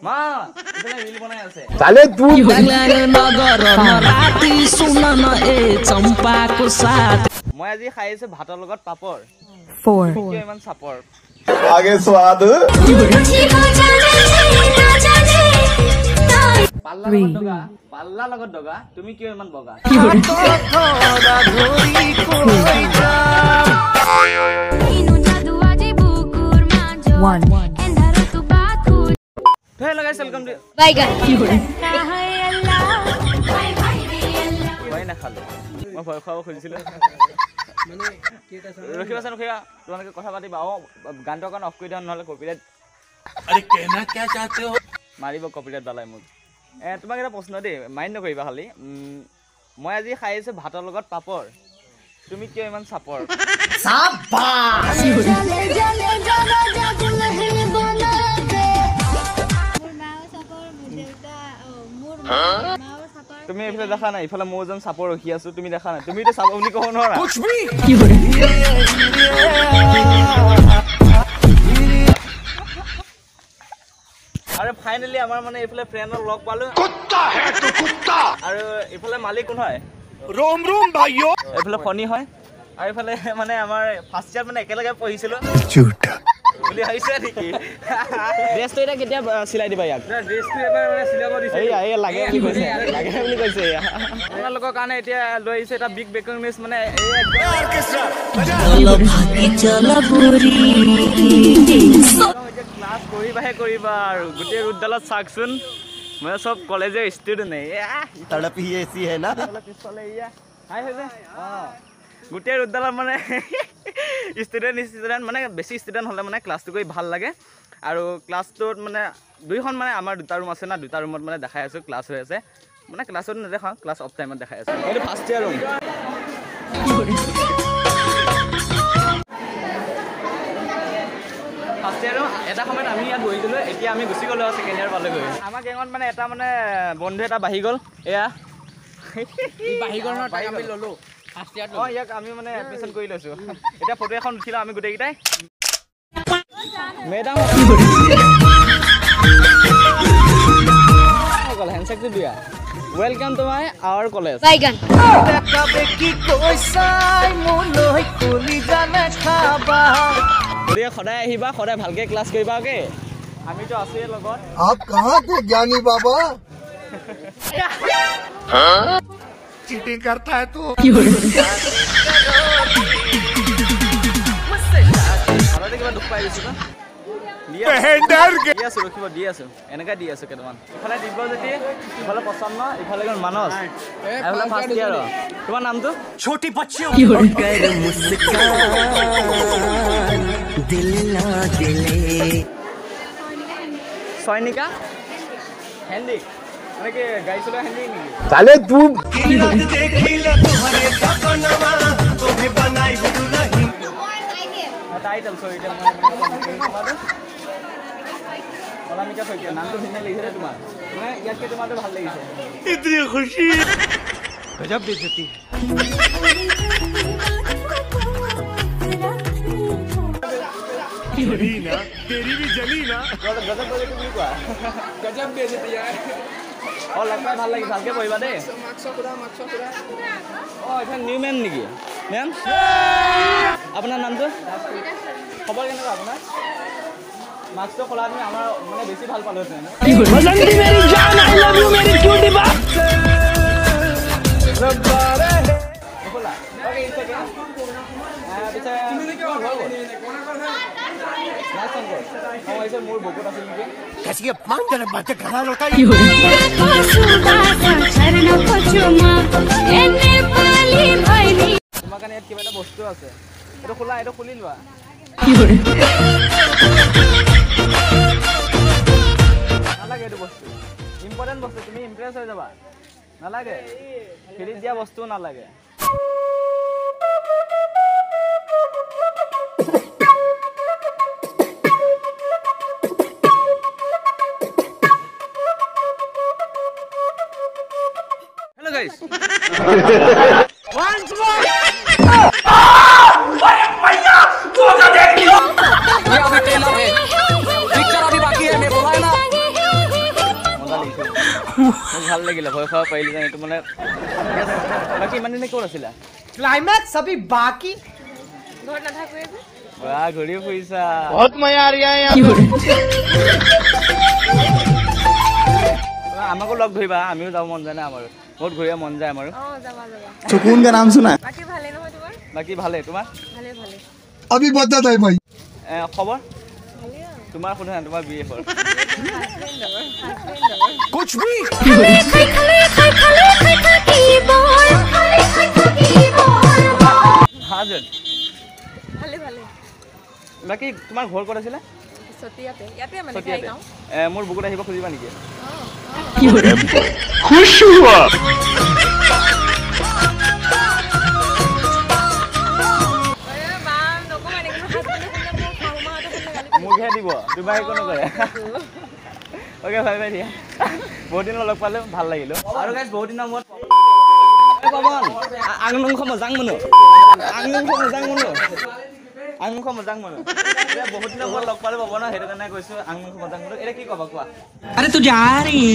মা এখানে ৰিল বনাই আছে साले तू নগৰ ৰাতি শুনা না এ চম্পাকো সাথ মই আজি খাই আছে ভাতৰ লগত পাপৰ 4 কিয় ইমান চাপৰ आगे स्वाद পাল্লা লগত দগা তুমি কিয় ইমান বগা One. Hello guys, welcome to Baigan. Why na khalo? মই ভয় খাব খুজিছিল মানে কেটা ৰখিবাছন ৰখিবা তোমালোকে কথা পাতিবা গানটো কান অফ কৰি দিয়া নহলে কপিৰাইট अरे कहना क्या चाहते हो মাৰিব কপিৰাইট বালাই মোক তোমাক এটা প্ৰশ্ন দেই মাইন্ড নকৰিবা খালি মই আজি খাই আছে ভাতৰ লগত পাপৰ তুমি কিয় ইমান চাপৰ शाबाश তুমি এফালে দেখা নাই ইফালে মই যেন চাপৰ ৰখি আছো তুমি দেখা নাই তুমি তো চাপ বুলি কব নোৱাৰা कुछ भी আৰু ফাইনালি আমাৰ মানে ইফালে ফ্ৰেণ্ডৰ লগ পালো কুত্তা হে তু কুত্তা আৰু ইফালে মালিক কোন হয় रोम रोम भाइयों ইফালে ফনি হয় আৰু ইফালে মানে আমাৰ ফাৰ্ষ্ট ইয়াৰ মানে একেলগে পঢ়িছিল झूठा বুলি ভাবিছে নেকি ড্ৰেছটো এটা কেতিয়া চিলাই দিবা ইয়াক ড্ৰেছটো এবাৰ মানে চিলাব দিছে এই লাগে বুলি কৈছে আপোনালোকৰ কাৰণে এতিয়া লৈ আহিছে এটা বিগ ব্ৰেকিং নিউজ মানে ক্লাছ কৰিবা আৰু গোটেই ৰুটডালত চাকচোন মই সব কলেজৰ ষ্টুডেন্ট तड़प ही ऐसी है ना পিছফালে ইয়া হাই হৈছে গোটেই ৰুটডালত মানে ষ্টুডেন্ট মানে বেছি ষ্টুডেন্ট হলে মানে ক্লাছটো কৰি ভাল লাগে আৰু ক্লাছটোত মানে দুইখন মানে আমাৰ দুটা ৰুম আছে না দুটা ৰুমত মানে দেখাই আছো ক্লাছ হৈ আছে মানে ক্লাছত নেদেখাওঁ ক্লাছ অফ টাইমত দেখাই আছো এইটো first year room first year room এটা সময়ত আমি ইয়াত বহিছিলোঁ এতিয়া আমি গুচি গ'লো ছেকেণ্ড ইয়াৰ পালেগৈ আমাৰ গেঙত মানে এটা মানে বন্ধু এটা বাঢ়ি গ'ল এয়া বাঢ়ি গ'ল নহয় আমি ল'লোঁ ইয়াক আমি মানে এডমিশ্যন কৰি লৈছোঁ এতিয়া ফটো এখন উঠিলোঁ আমি গোটেইকেইটাই মেডাম হেণ্ডশেকটো দিয়া welcome to my our college Baigan. সদায় আহিবা সদায় ভালকৈ ক্লাছ কৰিবা অ'কে আমিতো আছোৱে লগত आप कहाँ थे ज्ञानी बाबा चीटिंग करता है तू কিবা দুখ পাই গৈছো দি আছো ৰখিব দি আছো এনেকৈ দি আছো কেইটামান ইফালে দিব্যজ্যোতি ইফালে প্ৰসন্ন ইফালে মানস এইফালে ফাৰ্ষ্ট ইয়াৰ তোমাৰ নামটো छोटी बच्चियों সৈনিকা হেন্দিক মানে কি গাড়ী চলোৱা হেন্দিক নেকি साले तू টাইটেল সো এটা অনামিকা শইকীয়া নামটো ধুনীয়া লাগিছে তোমাৰ মানে ইয়াতকে তোমাৰটো ভাল লাগিছে इतनी खुशी गजब बेइज्जती तेरी ना तेरी भी जली ना গজব বেজতি বুলি কোৱা গজব বেজতি ইয়াৰ লগ পাই ভাল লাগি ভালকে পঢ়িবা দেই এখন নিউ মেন নেকি মেম আপোনাৰ নামটো খবৰ কেনেকুৱা আপোনাৰ মাস্কটো খোলা তুমি আমাৰ মানে বেছি ভাল পালো হেতেন খোলা ওকে ইন সেকেন্ড পিছে মোৰ বুকুত আছিল নেকি कैसी अपमान जनक बातें करा लोटा তোমাৰ কাৰণে ইয়াত কিবা এটা বস্তু আছে এইটো খোলা এইটো খুলি লোৱা নালাগে এইটো বস্তু ইম্পৰ্টেণ্ট বস্তু তুমি ইমপ্ৰেছ হৈ যাবা নালাগে ফ্ৰীত দিয়া বস্তু নালাগে Hello guys. Once more. भैया तू देख लियो ये अभी टेलर है पिक्चर अभी बाकी है मैं बोला है ना ভাল লাগিলে ভয় খাব পাৰিলি জানো এইটো মানে বাকী ইমান দিনে ক'ত আছিলা क्लाइमैक्स अभी बाकी ঘৰত নাথাকোৱে যে ঘূৰি ফুৰিছা बहुत मजा आ रहा है यार আমাকো লগ ধৰিবা আমিও যাব মন যায় না আমাৰো বহুত ঘূৰিব মন যায় আমাৰো যাবা যাবা सुकून का नाम सुना বাকি ভালে নহয় তোমাৰ বাকী ভালে তোমাৰ ভালে ভালে अभी बता था भाई খবৰ ভালে তোমাৰ সোধা নাই তোমাৰ BF कुछ भी হাজত ভালে ভালে বাকী তোমাৰ ঘৰ ক'ত আছিলে সতিয়াতে ইয়াতে মানে সতিয়াতে গাঁও মোৰ বুকুত আহিব খুজিবা নেকি खुश हुआ মুখে দিব তোমাৰ একো নকৰে অ'কে ভাই ভাই দিয়া বহুত দিন লগ পালে ভাল লাগিল আৰু গাইজ বহুত দিনৰ মূৰত পৱন আংনংখ মজাং মনো বহুত দিনৰ মূৰত লগ পালে পৱন সেইটো কাৰণে কৈছো আংনংখ মজাং মনো এটা কি ক'বা কোৱা अरे तू जा रही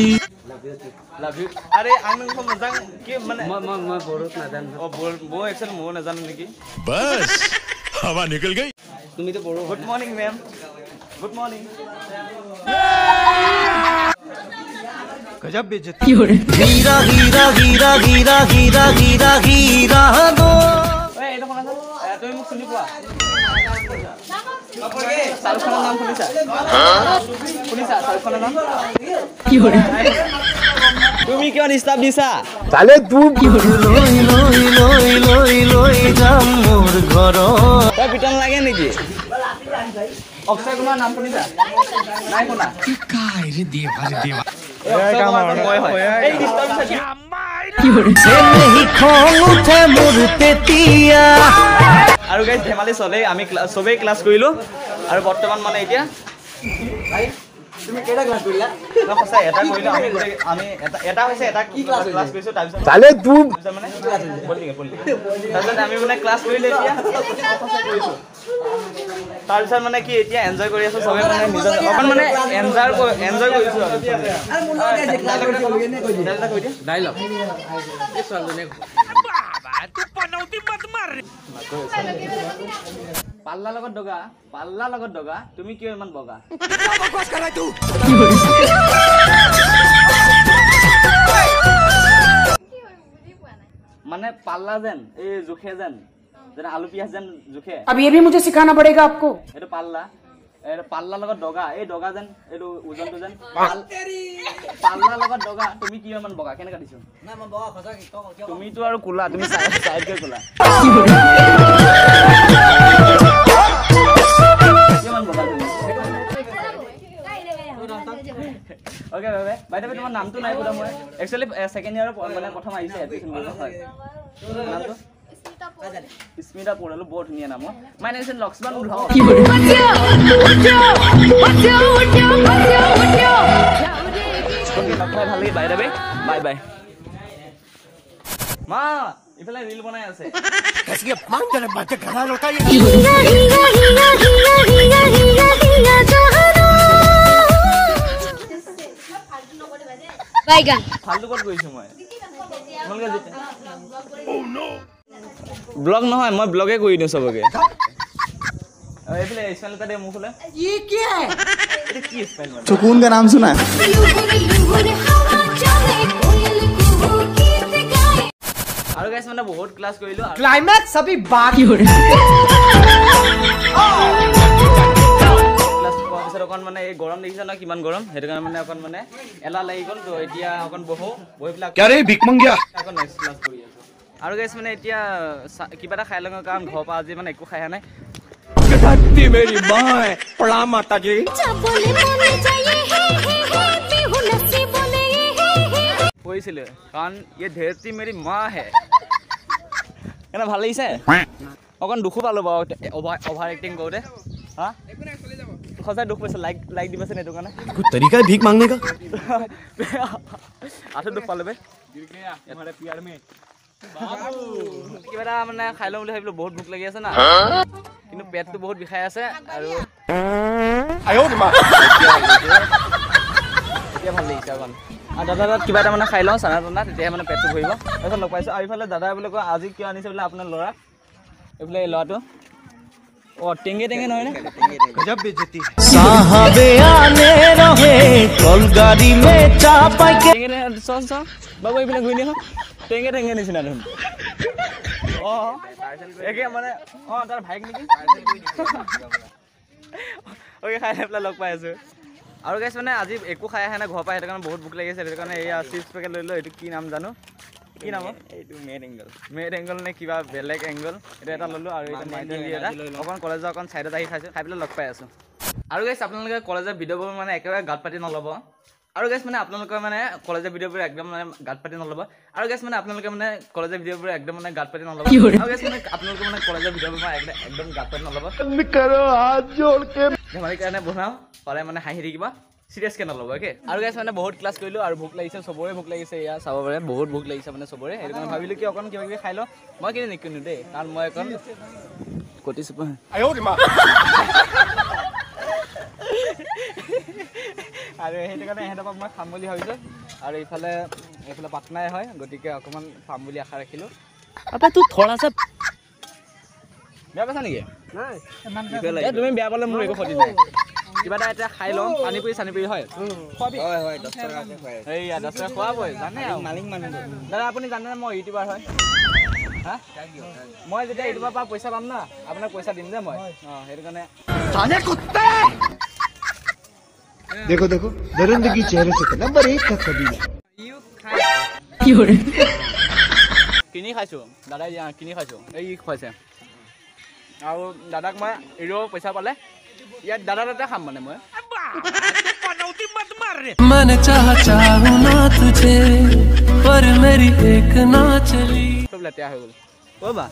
লাভ ইউ আৰে আংনংখ মজাং কি মানে মই বড়োত নাজানো বড়ো একচুৱেলি ময়ো নাজানো নেকি बस हवा निकल गई তুমিতো বড়ো good morning ma'am good morning गजब बेइज्जती हीरा हीरा हीरा हीरा हीरा हीरा हीरा दो এইটো শুনাচোন তুমি মোক চিনি পোৱা চালখনৰ নাম শুনিছা চালখনৰ নাম তুমি কিয় ডিষ্টাৰ্ব দিছা साले तू লই লই লই লই লই যাম মোৰ ঘৰ তই পিটন লাগে নেকি অক্ষয় কুমাৰ নাম শুনিছা নাই শুনা काय रे देवा এই ডিষ্টাৰ্ব দিছা से नहीं खोल उठे मोर तेतिया আৰু গাইজ ধেমালি চলে আমি চবেই ক্লাছ কৰিলো আৰু বৰ্তমান মানে এতিয়া তুমি কেইটা ক্লাছ কৰিলা না সঁচাই এটা কৰিলো আমি এটা হৈছে এটা কি ক্লাছ কৰিছো তাৰপিছত साले तू মানে তাৰপিছত আমি মানে ক্লাছ কৰিলে এতিয়া তাৰপিছত মানে কি এতিয়া এনজয় কৰি আছো চবে মানে নিজৰ অকণ মানে এনজয় কৰিছো ডাইলগ এই ছোৱালীজনীয়ে পাল্লাৰ লগত দগা তুমি কিয় ইমান বগা মানে পাল্লা যেন এই জোখে যেন আলু পিয়াজ যেন জোখে अब ये भी मुझे सिखाना पड़ेगा आपको এইটো পাল্লাৰ লগত দগা এই দগা যেন এইটো ওজনটো যেন পাল্লাৰ লগত দগা তুমি কিয় ইমান বগা কেনেকা দিছো তুমিতো আৰু কোলা তুমি চাইডকে কোলা কিমান বগা তুমি ওকে বাইদেউ তোমাৰ নামটো নাই কোৱা মই একচুৱেলি সেকেন্ড ইয়াৰৰ মানে প্ৰথম আহিছে এডমিশন কৰিব হয় নামটো স্মিতা পঢ়ালো বহুত ধুনীয়া নাম my name is Laxman blog ভাল লাগে বাই বাই বাই বাই মা ইফালে ৰীল বনাই আছে कैसी अपमान जरा बातें करना लड़का ये ফালতু ক'ত গৈছো মই ব্লগ নহয় মই ব্লগে কৰি দিওঁ চবকে এইফালে স্মাইল এটা দে মোৰ ফালে ये क्या है এইটো কি স্মাইল মানে सुकून का नाम सुना আৰু গাইছ মানে বহুত ক্লাছ কৰিলো क्लाइमैक्स अभी बाकी ক্লাছ কৰাৰ পিছত অকণ মানে এই গৰম দেখিছা ন কিমান গৰম সেইটো কাৰণে মানে অকণ মানে এলাহ লাগি গ'ল তো এতিয়া অকণ বহি পেলাই क्या रे भिख मंगिया আকৌ নেক্সট ক্লাছ কৰি আছো আৰু গাইছ মানে এতিয়া কিবা এটা খাই লওঁ কাৰণ ঘৰৰ পৰা আজি মানে একো খাই নাই धरती मेरी माँ है प्रणाम माता जी কৈছিলো কাৰণ ये धरती मेरी माँ है কেনে ভাল লাগিছে অকণ দুখো পালো বাৰু অভাৰ এক্টিং কৰোঁতে হা সঁচাই দুখ পাইছো লাইক দিবাচোন এইটো কাৰণে कुछ तरीका है भीख मांगने का আঠু দুখ পালো বে কিবা এটা মানে খাই লওঁ বুলি ভাবিলো বহুত ভোক লাগি আছে না কিন্তু পেটটো বহুত বিষাই আছে আৰু এতিয়া ভাল লাগিছে অকণ আৰু দাদা কিবা এটা মানে খাই লওঁ চানা টানা তেতিয়াহে মানে পেটটো ভৰিব তাৰপিছত লগ পাইছোঁ আৰু ইফালে দাদাই বোলে কয় আজি কিয় আনিছে বোলে আপোনাৰ ল'ৰা এইফালে এই ল'ৰাটো অঁ টেঙে নহয় নে साहबे आने रहे कलगाड़ी में चापा के টেঙে চ বাবু এইফালে ঘূৰি নিয়ে টেঙে নিচিনা দেখোন অঁ একে মানে অঁ তাৰ ভাইক নেকি অ'কে খাই পেলাই লগ পাই আছোঁ আৰু গাইছ মানে আজি একো খাই আহে নাই ঘৰৰ পৰা সেইটো কাৰণে বহুত ভোক লাগিছে সেইটো কাৰণে এয়া চিপছ পেকেট লৈ এইটো কি নাম জানো কি নাম এইটো মেড এংগল নে কিবা বেলেগ এংগল এইটো এটা ল'লোঁ আৰু এটা মাইটি এটা অকণ কলেজৰ অকণ ছাইডত আহি খাইছোঁ খাই পেলাই লগ পাই আছোঁ আৰু গাইছ আপোনালোকে কলেজৰ ভিডিঅ'বোৰ মানে একেবাৰে গাত পাতি নল'ব আৰু গাইছ মানে আপোনালোকে মানে কলেজৰ ভিডিঅ'বোৰ একদম মানে গাত পাতি নল'ব আৰু গাইছ মানে আপোনালোকে মানে কলেজৰ ভিডিঅ'বোৰ একদম মানে গাত পাতি নল'ব আৰু গাইছ মানে আপোনালোকে মানে কলেজৰ ভিডিঅ'বোৰ মানে একদম গাত পাতি নল'ব ধেমালিৰ কাৰণে বনাওঁ সদায় মানে হাঁহি থাকিব চিৰিয়াছকৈ নল'ব অ'কে আৰু গাইছ মানে বহুত ক্লাছ কৰিলোঁ আৰু ভোক লাগিছে চবৰে ভোক লাগিছে এয়া চাব পাৰে বহুত ভোক লাগিছে মানে চবৰে সেইটো কাৰণে ভাবিলোঁ কি অকণ কিবা কিবি খাই লওঁ মই কিন্তু নিকিনো দেই কাৰণ মই অকণ কটিছোঁ আৰু সেইটো কাৰণে ইহঁতৰ পৰা মই খাম বুলি ভাবিছোঁ আৰু এইফালে পাটনাই হয় গতিকে অকণমান পাম বুলি আশা ৰাখিলোঁ আপা তোৰ থৰা চব বেয়া পাইছা নেকি তুমি বেয়া পালে মোৰ একো ক্ষতি নাই কিবা এটা এতিয়া খাই লওঁ পানী পুৰি চানী পুৰি হয় এইয়া 10 টকা খোৱাবই জানে মালিক মানুহ দাদা আপুনি জানেনে মই ইউটিউবাৰ হয় হা মই যেতিয়া ইউটিউবৰ পৰা পইচা পাম না আপোনাক পইচা দিম যে মই অঁ সেইটো কাৰণে देखो देखो दरिंदगी चेहरे से नंबर 1 का कबीला কিনি খাইছোঁ দাদাই কিনি খাইছোঁ এই খুৱাইছে আৰু দাদাক মই এৰিব পইচা পালে ইয়াত দাদা তাতে খাম মানে মই मैंने चाहूं ना तुझे पर मेरी एक ना चली চব লেতেৰা হৈ গ'ল অ' বা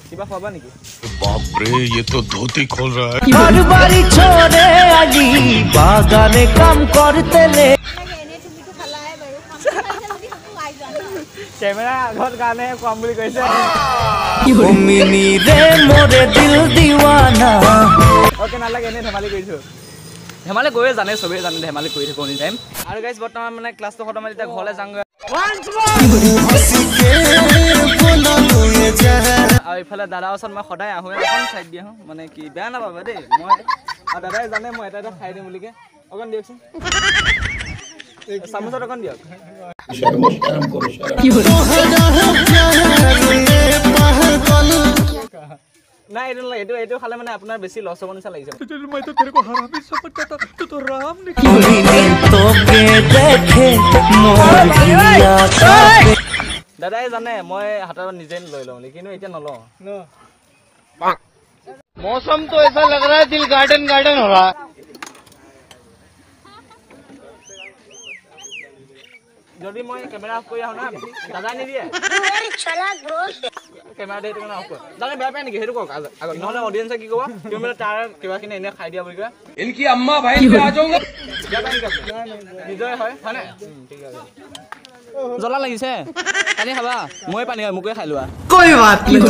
কিবা খোৱাবা নেকি बाप रे ये तो धोती खोल रहा है घर बारी छोड़े आजी बागाने काम करते ले এনেই তুমিতো খালাই বাৰু খাই যোৱা কেমেৰা আগত কাৰণে কম বুলি কৈছে मिनी रे मोरे दिल दीवाना অ'কে নালাগে এনেই ধেমালি কৰিছোঁ ধেমালি কৰিয়ে জানে চবেই জানে ধেমালি কৰি থাকোঁ এনি টাইম আৰু গাইছ বৰ্তমান মানে ক্লাছটো খতম হ'ল এতিয়া ঘৰলৈ যাওঁগৈ আৰু ইফালে দাদাৰ ওচৰত মই সদায় আহোঁ এখন চাইড দি আহোঁ মানে কি বেয়া নাপাবা দেই মই আৰু দাদাই জানে মই এটা খাই দিম বুলিকে অকণ দিয়কচোন চামুচত অকণ দিয়ক নাই এইটো নালাগে এইটো খালে মানে আপোনাৰ বেছি লছ হ'ব নিচিনা লাগিছে तो के देखे मोर दिया দাদাই জানে মই হাতৰ নিজে লৈ লওঁ কিন্তু এতিয়া নলওঁ मौसम तो ऐसा लग रहा है दिल गार्डन गार्डन हो रहा है যদি মই কেমেৰা অফ কৰি আহোঁ না দাদাই নিদিয়ে কেমেৰা সেইটো কাৰণে অফ কৰ দাদা বেয়া পায় নেকি সেইটো কওক আগত নহ'লে অডিয়েঞ্চে কি ক'ব তুমি বোলে তাৰ কিবাখিনি এনেই খাই দিয়া বুলি কয় इनकी अम्मा भाई पे आ जाऊंगा বেয়া পায় নেকি নিজৰে হয়নে ঠিক আছে জ্বলা লাগিছে পানী খাবা মই পানী খাই মোকে খাই লোৱা कोई बात नहीं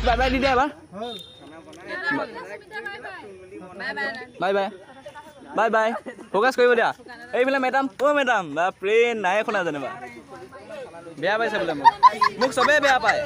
বাই বাই দি দিয়া এবাৰ bye bye bye bye focus কৰিব দিয়া এইফালে মেডাম অ' মেডাম বাপৰে নাই শুনা যেনিবা বেয়া পাইছে বোলে মোক চবেই বেয়া পায়